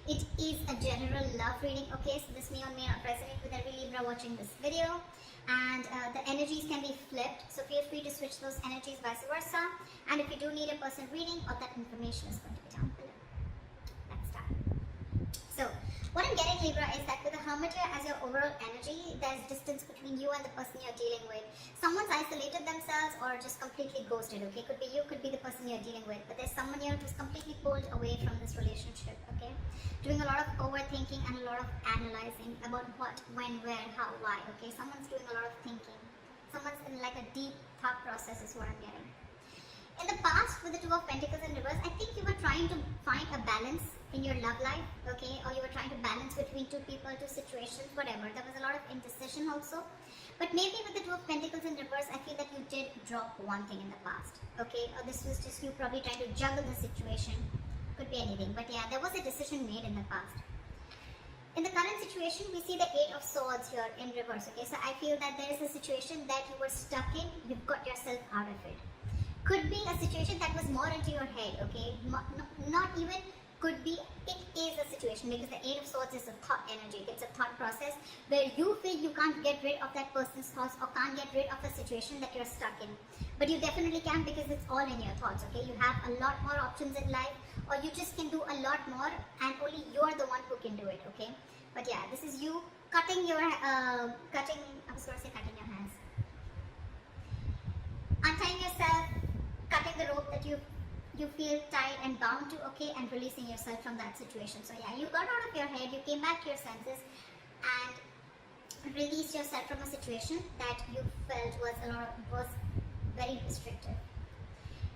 It is a general love reading, okay? So this may or may not resonate with every Libra watching this video. And the energies can be flipped, so feel free to switch those energies, vice versa. And if you do need a personal reading, all that information is going to be down below. Let's start. So, what I'm getting, Libra, is that with the Hermit here as your overall energy, there's distance between you and the person you're dealing with. Someone's isolated themselves or just completely ghosted, okay? Could be you, could be the person you're dealing with. But there's someone here who's completely pulled away from this relationship, okay? Doing a lot of overthinking and a lot of analyzing about what, when, where, how, why, okay? Someone's doing a lot of thinking. Someone's in like a deep thought process is what I'm getting. In the past, with the Two of Pentacles in reverse, I think you were trying to find a balance in your love life, okay? Or you were trying to balance between two people, two situations, whatever. There was a lot of indecision also. But maybe with the Two of Pentacles in reverse, I feel that you did drop one thing in the past, okay? Or this was just you probably trying to juggle the situation. Could be anything. But yeah, there was a decision made in the past. In the current situation, we see the Eight of Swords here in reverse, okay? So I feel that there is a situation that you were stuck in. You've got yourself out of it. Could be a situation that was more into your head, okay? Not even could be, it is a situation, because the Eight of Swords is a thought energy. It's a thought process where you feel you can't get rid of that person's thoughts or can't get rid of a situation that you're stuck in. But you definitely can, because it's all in your thoughts, okay? You have a lot more options in life, or you just can do a lot more, and only you're the one who can do it, okay? But yeah, this is you cutting your, I was going to say cutting your hands. Untying yourself, cutting the rope that you feel tied and bound to, okay, and releasing yourself from that situation. So yeah, you got out of your head, you came back to your senses and released yourself from a situation that you felt was very restrictive.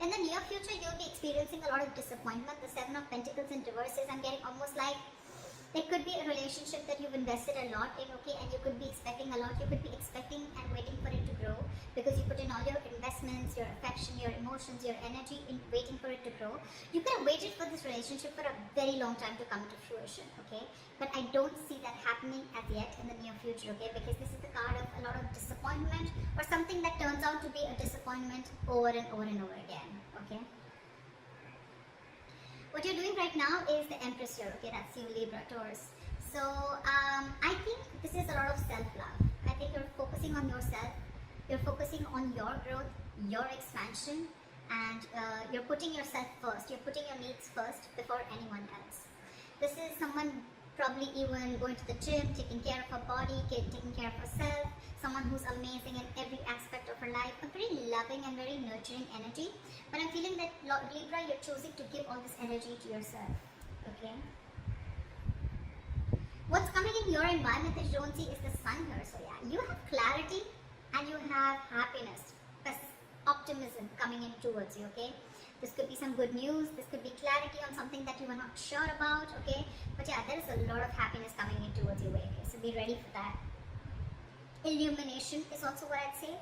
In the near future, you'll be experiencing a lot of disappointment. The Seven of Pentacles in reverse is, I'm getting almost like there could be a relationship that you've invested a lot in, okay, and you could be expecting a lot. You could be expecting and waiting for it to grow, because you put in all your investments, your affection, your emotions, your energy in waiting for it to grow. You could have waited for this relationship for a very long time to come to fruition, okay? But I don't see that happening as yet in the near future, okay? Because this is the card of a lot of disappointment, or something that turns out to be a disappointment over and over and over again, okay? What you're doing right now is the Empress here, okay? That's you, Libra, Taurus. So, I think this is a lot of self-love. I think you're focusing on yourself. You're focusing on your growth, your expansion, and you're putting yourself first. You're putting your needs first before anyone else. This is someone probably even going to the gym, taking care of her body, taking care of herself, someone who's amazing in every aspect of her life, a very loving and very nurturing energy. But I'm feeling that, Libra, you're choosing to give all this energy to yourself, okay? What's coming in your environment that you don't see is the Sun here. So yeah, you have clarity and you have happiness, optimism coming in towards you, okay? This could be some good news, this could be clarity on something that you were not sure about, okay? But yeah, there is a lot of happiness coming in towards your way, okay? So be ready for that. Illumination is also what I'd say.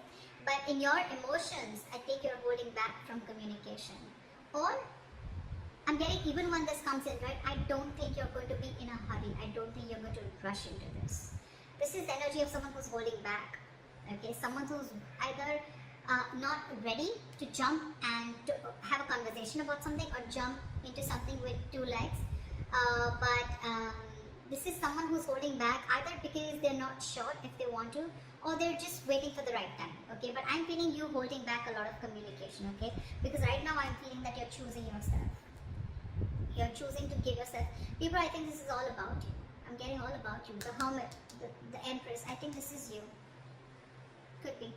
But in your emotions, I think you're holding back from communication. Or, I'm getting, even when this comes in, right, I don't think you're going to be in a hurry. I don't think you're going to rush into this. This is the energy of someone who's holding back, okay? Someone who's either not ready to jump and to have a conversation about something, or jump into something with two legs. This is someone who's holding back, either because they're not sure if they want to, or they're just waiting for the right time, okay? But I'm feeling you holding back a lot of communication, okay? Because right now I'm feeling that you're choosing yourself. You're choosing to give yourself. Libra, I think this is all about you. I'm getting all about you. The Hermit, the Empress, I think this is you. Could be.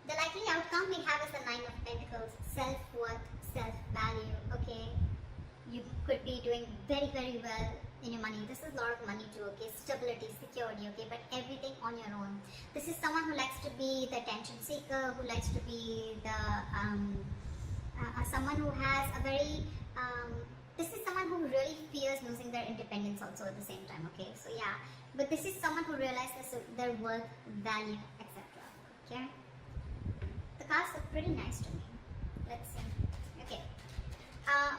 The likely outcome we have is the Nine of Pentacles, self-worth, self-value, okay? You could be doing very, very well in your money. This is a lot of money too, okay? Stability, security, okay? But everything on your own. This is someone who likes to be the attention seeker, who likes to be the, someone who has a very, this is someone who really fears losing their independence also at the same time, okay? So yeah, but this is someone who realizes their worth, value, etc., okay? The cards look pretty nice to me. Let's see. Okay.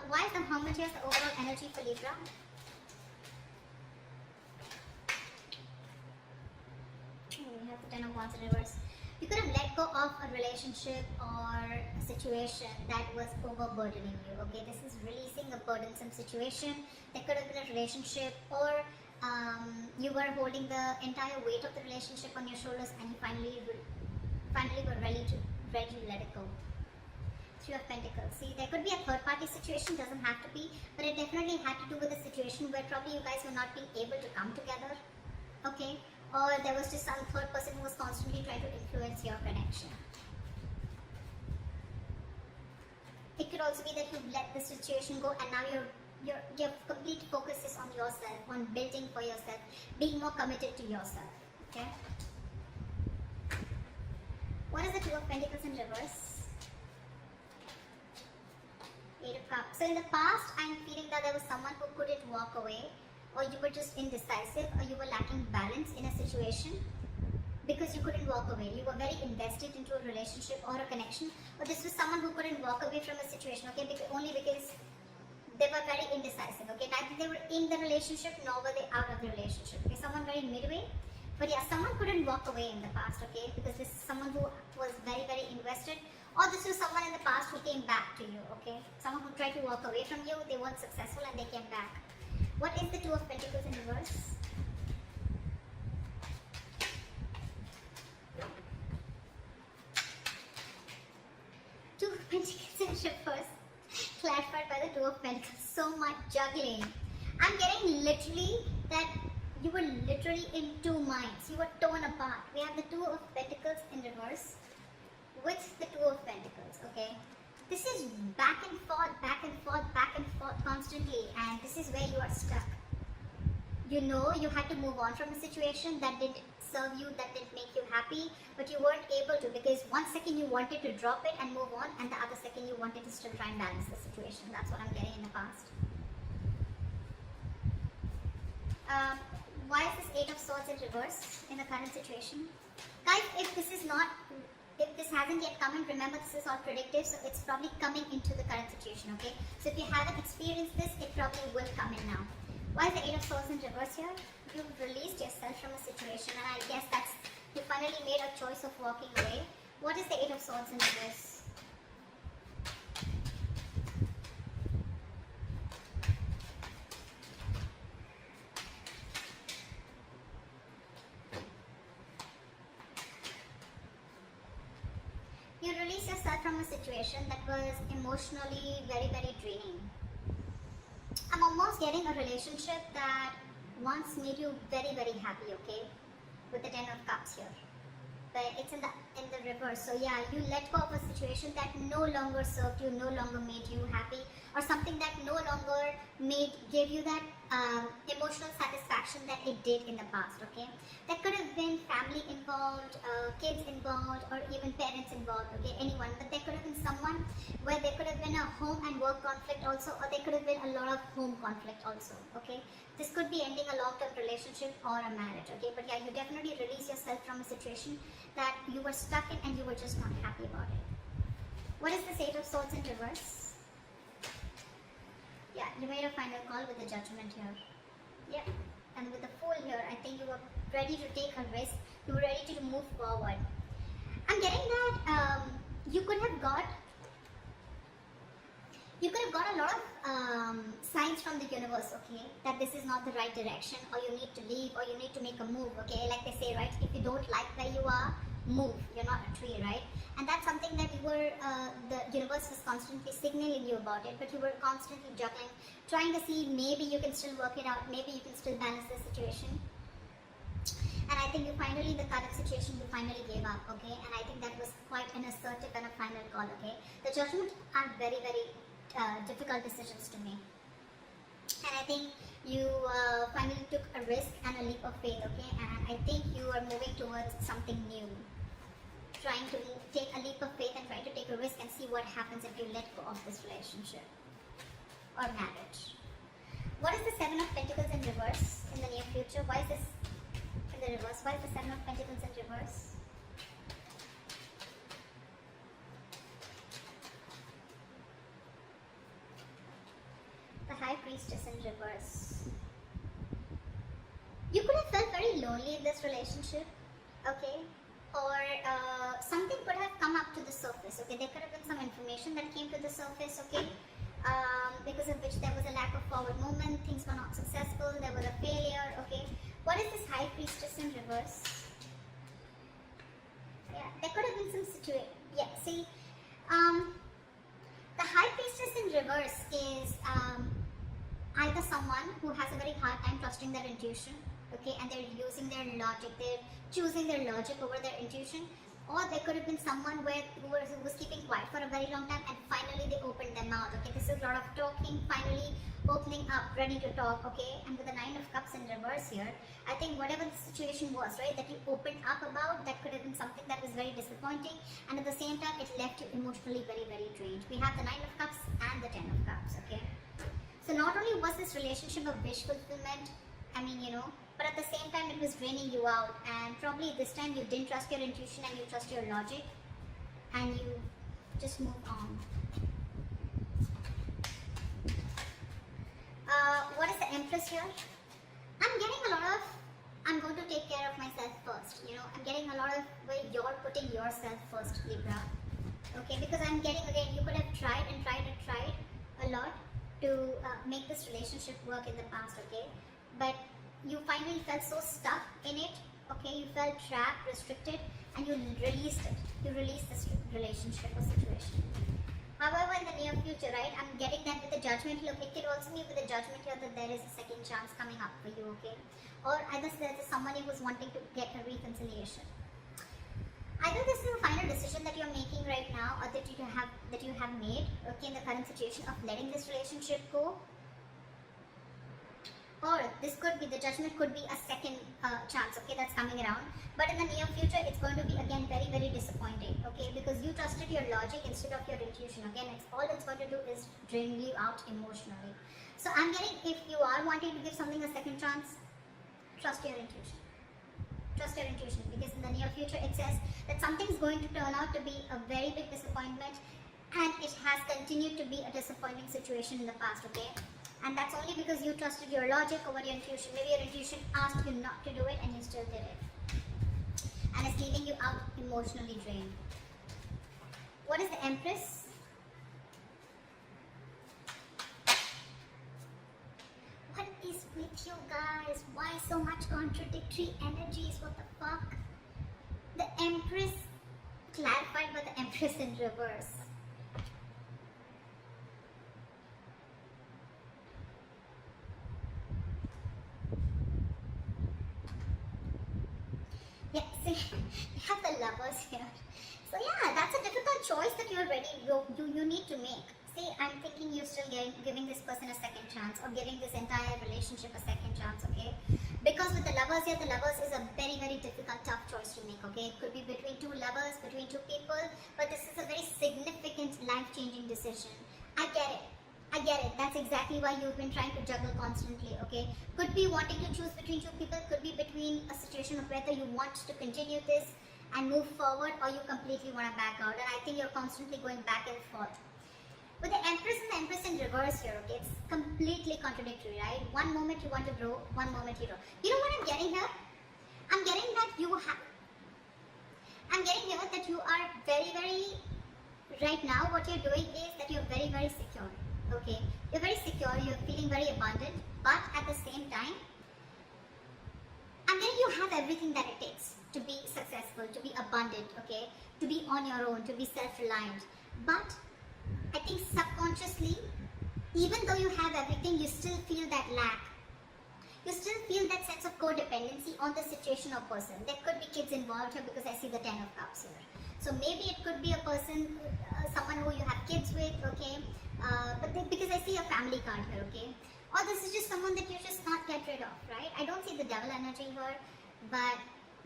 Why is the Hermit here the overall energy for Libra? We have the Ten of Wands in reverse. You could have let go of a relationship or a situation that was overburdening you. Okay, this is releasing a burdensome situation. That could have been a relationship, or you were holding the entire weight of the relationship on your shoulders, and you finally were ready to let it go. Three of Pentacles. See, there could be a third party situation, doesn't have to be, but it definitely had to do with a situation where probably you guys were not being able to come together. Okay, or there was just some third person who was constantly trying to influence your connection. It could also be that you've let the situation go, and now your complete focus is on yourself, on building for yourself, being more committed to yourself. Okay. What is the Two of Pentacles in reverse? Eight of Cups. So in the past, I'm feeling that there was someone who couldn't walk away, or you were just indecisive, or you were lacking balance in a situation because you couldn't walk away. You were very invested into a relationship or a connection, or this was someone who couldn't walk away from a situation, okay, only because they were very indecisive, okay. Neither they were in the relationship nor were they out of the relationship, okay. Someone very midway, but yeah, someone couldn't walk away in the past, okay, because this is someone who was very, very invested, or this was someone in the past who came back to you, okay. Someone who tried to walk away from you, they weren't successful and they came back. What is the Two of Pentacles in reverse? Two of Pentacles in reverse, clarified by the Two of Pentacles. So much juggling. I'm getting literally that you were literally in two minds. You were torn apart. We have the Two of Pentacles in reverse with the Two of Pentacles, okay? This is back and forth, back and forth, back and forth constantly, and this is where you are stuck. You know you had to move on from a situation that didn't serve you, that didn't make you happy, but you weren't able to, because one second you wanted to drop it and move on, and the other second you wanted to still try and balance the situation. That's what I'm getting in the past. Why is this Eight of Swords in reverse in the current situation? Guys, if this hasn't yet come in, remember this is all predictive, so it's probably coming into the current situation, okay? So if you haven't experienced this, it probably will come in now. Why is the Eight of Swords in reverse here? You've released yourself from a situation, and I guess that's, you finally made a choice of walking away. What is the Eight of Swords in reverse? You release yourself from a situation that was emotionally very, very draining. I'm almost getting a relationship that once made you very, very happy, okay? With the Ten of Cups here. But it's in the reverse. So yeah, you let go of a situation that no longer served you, no longer made you happy, or something that no longer gave you that emotional satisfaction that it did in the past, okay? That could have been family involved, kids involved, or even parents involved, okay? Anyone. But there could have been someone where there could have been a home and work conflict also, or there could have been a lot of home conflict also, okay? This could be ending a long-term relationship or a marriage, okay? But yeah, you definitely release yourself from a situation that you were stuck in and you were just not happy about it. What is this Eight of Swords in reverse? Yeah, you made a final call with the Judgment here. Yeah, and with the Fool here, I think you were ready to take a risk. You were ready to move forward. I'm getting that you could have got a lot of signs from the universe, okay, that this is not the right direction, or you need to leave, or you need to make a move, okay, like they say, right, if you don't like where you are, move, you're not a tree, right? And that's something that you were, the universe was constantly signaling you about it, but you were constantly juggling, trying to see maybe you can still work it out, maybe you can still balance the situation. And I think you finally, the current situation, you finally gave up, okay, and I think that was quite an assertive and a final call, okay. The Judgment are very, very difficult decisions to make, and I think you finally took a risk and a leap of faith, okay, and I think you are moving towards something new, trying to take a leap of faith and try to take a risk and see what happens if you let go of this relationship or marriage. What is the Seven of Pentacles in reverse in the near future? Why is this in the reverse? Why is the Seven of Pentacles in reverse? High Priestess in reverse. You could have felt very lonely in this relationship, okay? or something could have come up to the surface. Okay, there could have been some information that came to the surface. Okay, because of which there was a lack of forward movement, things were not successful, there was a failure. Okay, what is this High Priestess in reverse? Yeah, there could have been some situation. Yeah, see, the High Priestess in reverse is either someone who has a very hard time trusting their intuition, okay, and they're using their logic, they're choosing their logic over their intuition, or there could have been someone who was keeping quiet for a very long time and finally they opened their mouth. Okay, this is a lot of talking, finally opening up, ready to talk. Okay, and with the Nine of Cups in reverse here, I think whatever the situation was, right, that you opened up about, that could have been something that was very disappointing, and at the same time it left you emotionally very, very drained. We have the Nine of Cups and the Ten of Cups. Okay, so not only was this relationship of wish fulfillment, I mean, but at the same time it was draining you out, and probably this time you didn't trust your intuition and you trust your logic, and you just moved on. What is the Empress here? I'm getting a lot of, I'm going to take care of myself first. I'm getting a lot of where you're putting yourself first, Libra. Okay, because I'm getting, again, you could have tried and tried and tried a lot to make this relationship work in the past. Okay, but you finally felt so stuck in it. Okay, you felt trapped, restricted, and you released it. You released this relationship or situation. However, in the near future, right, I'm getting that with the Judgment. Look, it could also mean with the Judgment here that there is a second chance coming up for you. Okay, or either there's somebody who's wanting to get a reconciliation. Either this is a final decision that you're making right now, or that you have made. Okay, in the current situation of letting this relationship go. Or this could be, the Judgment could be a second chance, okay, that's coming around. But in the near future, it's going to be, again, very, very disappointing, okay, because you trusted your logic instead of your intuition. Again, all it's going to do is drain you out emotionally. So I'm getting, if you are wanting to give something a second chance, trust your intuition. Trust your intuition, because in the near future, it says that something's going to turn out to be a very big disappointment, and it has continued to be a disappointing situation in the past, okay? And that's only because you trusted your logic over your intuition. Maybe your intuition asked you not to do it and you still did it. And it's leaving you out emotionally drained. What is the Empress? What is with you guys? Why so much contradictory energies? What the fuck? The Empress clarified by the Empress in reverse. Yeah, see, you have the Lovers here. So yeah, that's a difficult choice that you need to make. See, I'm thinking you're still giving this person a second chance, or giving this entire relationship a second chance, okay? Because with the Lovers here, the Lovers is a very, very difficult, tough choice to make, okay? It could be between two lovers, between two people, but this is a very significant, life-changing decision. I get it. That's exactly why you've been trying to juggle constantly, okay? Could be wanting to choose between two people, could be between a situation of whether you want to continue this and move forward, or you completely want to back out. And I think you're constantly going back and forth. With the Empress and the Empress in reverse here, okay, it's completely contradictory, right? One moment you want to grow, one moment you don't. You know what I'm getting here? I'm getting that you are very, very, right now what you're doing is that you're very, very secure. Okay, you're very secure, you're feeling very abundant, but at the same time, and then you have everything that it takes to be successful, to be abundant, okay, to be on your own, to be self-reliant. But I think subconsciously, even though you have everything, you still feel that lack. You still feel that sense of codependency on the situation or person. There could be kids involved here because I see the Ten of Cups here. So maybe it could be a person, someone who you have kids with, okay, because I see a family card here, okay? Or this is just someone that you just can't get rid of, right? I don't see the Devil energy here, but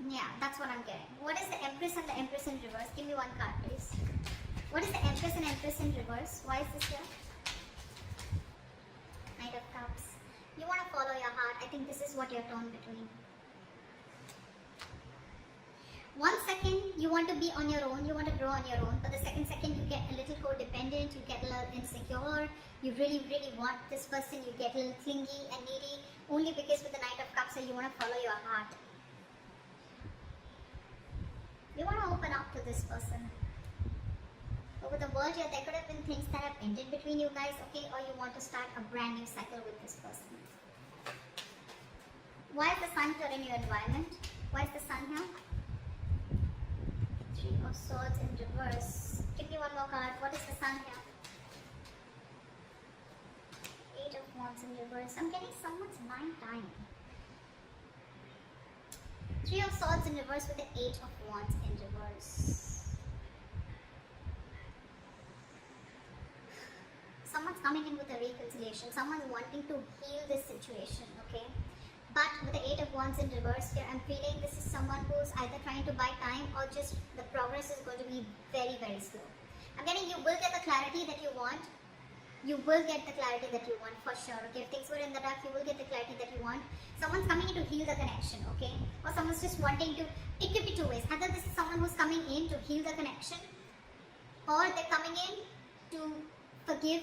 yeah, that's what I'm getting. What is the Empress and the Empress in reverse? Give me one card, please. What is the Empress and Empress in reverse? Why is this here? Knight of Cups. You want to follow your heart. I think this is what you're torn between. 1 second, you want to be on your own, you want to grow on your own, but the second you get a little codependent, you get a little insecure, you really, really want this person, you get a little clingy and needy, only because with the Knight of Cups you want to follow your heart. You out to this person. But with the world here, there could have been things that have ended between you guys, okay? Or you want to start a brand new cycle with this person. Why is the sun here in your environment? Why is the sun here? Three of Swords in reverse. Give me one more card. What is the sun here? Eight of Wands in reverse. I'm getting someone's mind time. Three of Swords in reverse with the Eight of Wands in reverse. Someone's coming in with a reconciliation. Someone's wanting to heal this situation, okay? But with the Eight of Wands in reverse here, I'm feeling this is someone who's either trying to buy time or just the progress is going to be very, very slow. I'm getting you will get the clarity that you want. You will get the clarity that you want for sure. Okay, if things were in the dark, you will get the clarity that you want. Someone's coming in to heal the connection, okay? Or someone's just wanting to, it could be two ways. Either this is someone who's coming in to heal the connection, or they're coming in to forgive,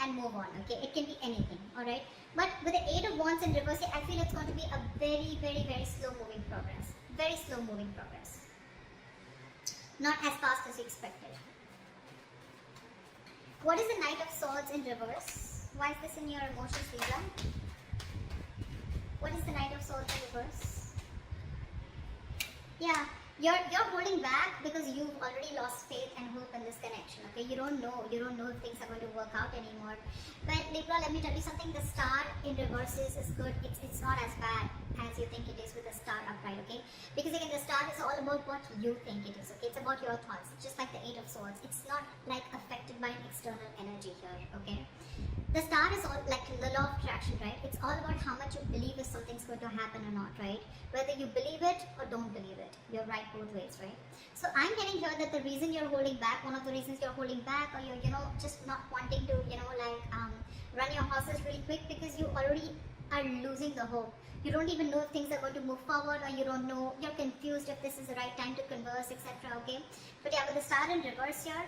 and move on, okay? It can be anything, alright? But with the Eight of Wands in reverse, I feel it's going to be a very, very, very slow moving progress. Very slow moving progress. Not as fast as you expected. What is the Knight of Swords in reverse? Why is this in your emotions, Libra? What is the Knight of Swords in reverse? Yeah, you're holding back because you've already lost faith and hope in this connection, okay? You don't know if things are going to work out anymore. But Libra, let me tell you something, the star in reverse is good. It's not as bad as you think it is with the star upright, okay? Because again, the star is all about what you think it is, okay? It's about your thoughts. It's just like the Eight of Swords. It's not like affected by an external energy here, okay? The star is all like the law of attraction, right? It's all about how much you believe if something's going to happen or not, right? Whether you believe it or don't believe it. You're right both ways, right? So I'm getting here that the reason you're holding back, one of the reasons you're holding back, or you're, just not wanting to, run your horses really quick because you already are losing the hope. You don't even know if things are going to move forward, or you don't know, you're confused if this is the right time to converse, etc. Okay? But yeah, with the star in reverse here,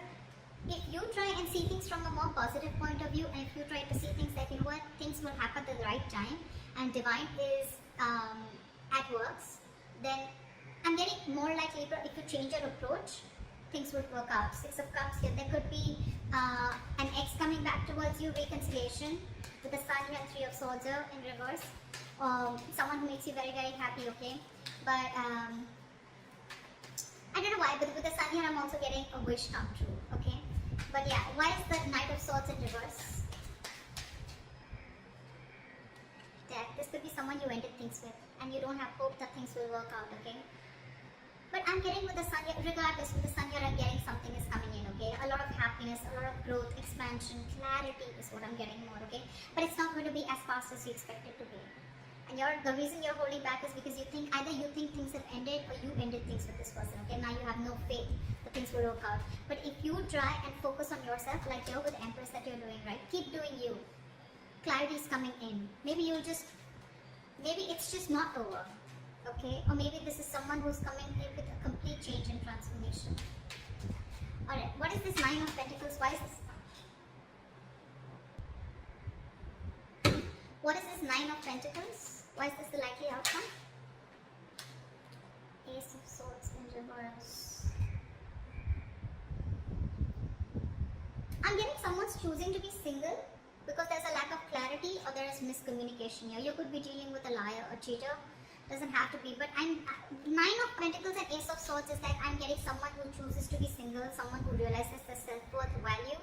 if you try and see things from a more positive point of view, and if you try to see things like, you know what, things will happen at the right time, and divine is at works, then I'm getting more like Libra, if you change your approach, things would work out. Six of Cups here, there could be an ex coming back towards you, reconciliation, with the Sun here and Three of Swords here in reverse, someone who makes you very, very happy, okay? But I don't know why, but with the Sun here, I'm also getting a wish come true, okay? But yeah, why is the Knight of Swords in reverse? Death. This could be someone you ended things with, and you don't have hope that things will work out, okay? But I'm getting with the Sun here, regardless, with the Sun here, I'm getting something is coming in, okay? A lot of happiness, a lot of growth, expansion, clarity is what I'm getting more, okay? But it's not going to be as fast as you expect it to be. And the reason you're holding back is because you think, either you think things have ended, or you ended things with this person, okay? Now you have no faith that things will work out. But if you try and focus on yourself, like you're with Empress that you're doing, right? Keep doing you. Clarity is coming in. Maybe it's just not over, okay? Or maybe this is someone who's coming in with a complete change and transformation. Alright, what is this Nine of Pentacles? Why is this? What is this Nine of Pentacles? Why is this the likely outcome? Ace of Swords in reverse. I'm getting someone's choosing to be single because there's a lack of clarity, or there is miscommunication here. You could be dealing with a liar or cheater. Doesn't have to be, but Nine of Pentacles and Ace of Swords is like I'm getting someone who chooses to be single, someone who realizes their self-worth value,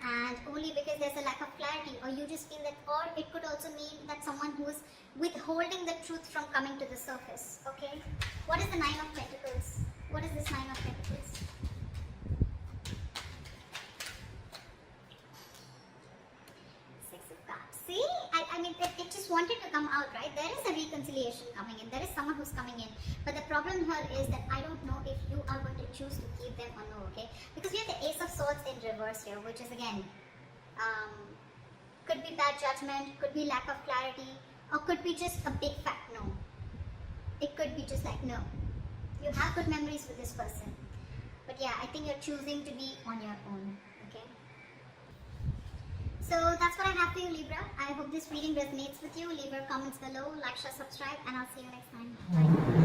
and only because there's a lack of clarity, or you just feel that, or it could also mean that someone who is withholding the truth from coming to the surface, okay? What is the Nine of Pentacles? What is this Nine of Pentacles? Six of Cups. See? I mean, it just wanted to come out, right? There is a reconciliation coming in. There is someone who's coming in. But the problem here is that I don't know if you are going to choose to keep them or no, okay? Because we have the Ace of Swords in reverse here, which is again, could be bad judgment, could be lack of clarity, or could be just a big fat no. It could be just like no. You have good memories with this person. But yeah, I think you're choosing to be on your own, okay? So that's what I have for you, Libra. I hope this reading resonates with you. Leave your comments below, like, share, subscribe, and I'll see you next time. Bye.